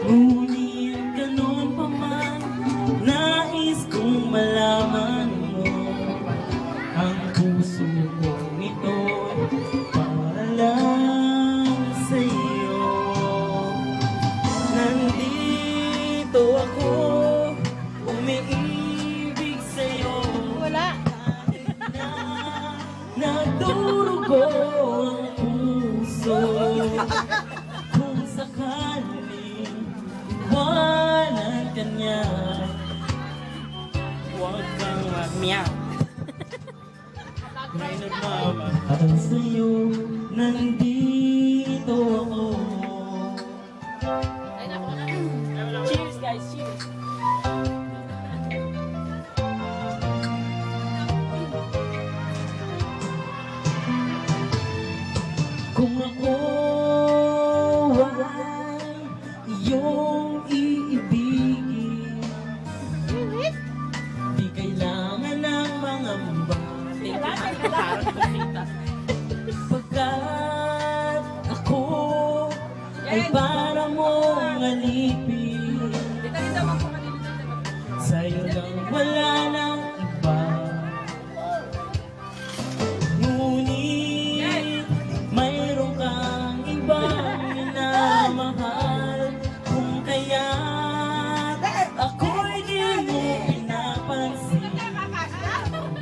Ngunit ganun pa man, nais kong malaman mo ang puso kong ito para lang sa'yo. Nandito ako, umiibig sa'yo. Wala. Kahit na nagdurugo ang puso, kung sakaling iwanan ka niya, huwag kang mag-meow. May nagmamahal sa'yo, nandito ako. Cheers guys, cheers! Kung ako ay iyong iibigin, di kailangan ng mga pagkat ako ay para mong alipin. Sa'yo lang wala nang iba. Ngunit mayroon kang ibang minamahal, kung kaya't ako'y di mo pinapansin.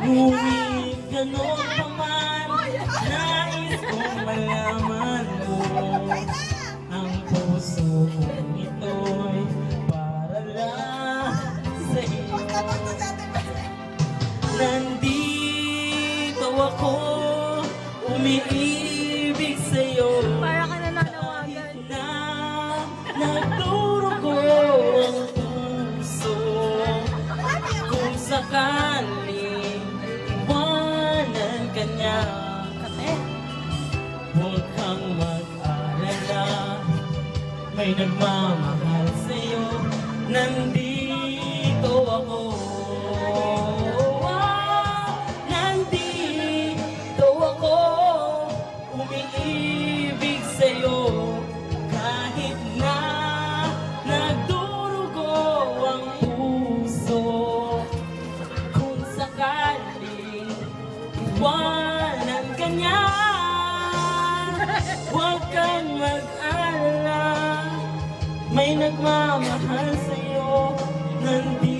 Ngunit gano'n pa man, nais kong malaman mo ang puso kong ito'y para lang sa'yo. Nandito ako, umiibig sa'yo. Para ka nananawagan. Kahit na nagdurugo ang puso, kung sakaling iwanan ka niya, huwag kang mag-alala, may nagmamahal sa'yo, nandito ako. Nandito ako, umiibig sa'yo, kahit na nagdurugo ang puso, kung sakaling iwanan ka niya, huwag kang mag-alala, may nagmamahal sa'yo, nandito